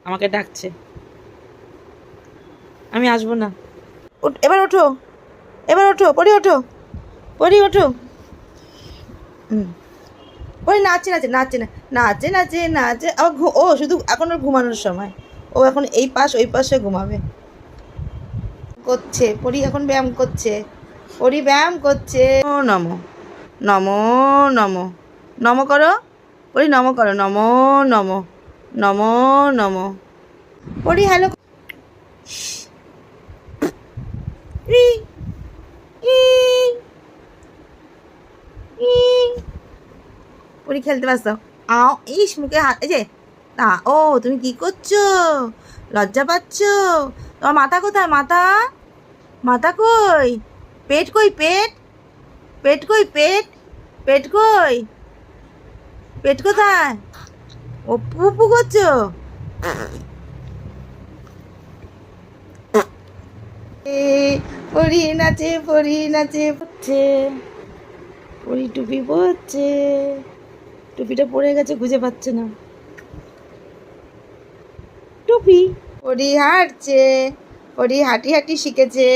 আমাকে ডাকছে, আমি আসবো না। এবার ওঠো, এবার ওঠো, পরি ওঠো, পরি ওঠো। পরি নাচে নাচে নাচে না, নাচে নাচে নাচে আবার ও শুধু এখন ওর ঘুমানোর সময়, ও এখন এই পাশ ওই পাশে ঘুমাবে। করছে পরি, এখন ব্যায়াম করছে, পরি ব্যায়াম করছে। ও নমো নমো নমো, নমো করো পরি, নমো করো, নমো নমো নমো নমো। পরি হ্যালো রি ই ই। পরি খেলতে ব্যস্ত। আও ইস, মুখে হাত, এই যে তা। ও তুমি কি করছো? লজ্জা পাচ্ছ? তোমার মাথা কোথায়? মাথা, মাথা কই? পেট কই? পেট, পেট কই? পেট, পেট কই? পেট কোথায়? ও পুপু করছো? এ পরি নাচে, পরি নাচে পড়ছে, পরি টুপি পরছে, টুপিটা পড়ে গেছে, খুঁজে পাচ্ছে না টুপি। পরি হাঁটছে, পরি হাঁটি হাঁটি শিখেছে।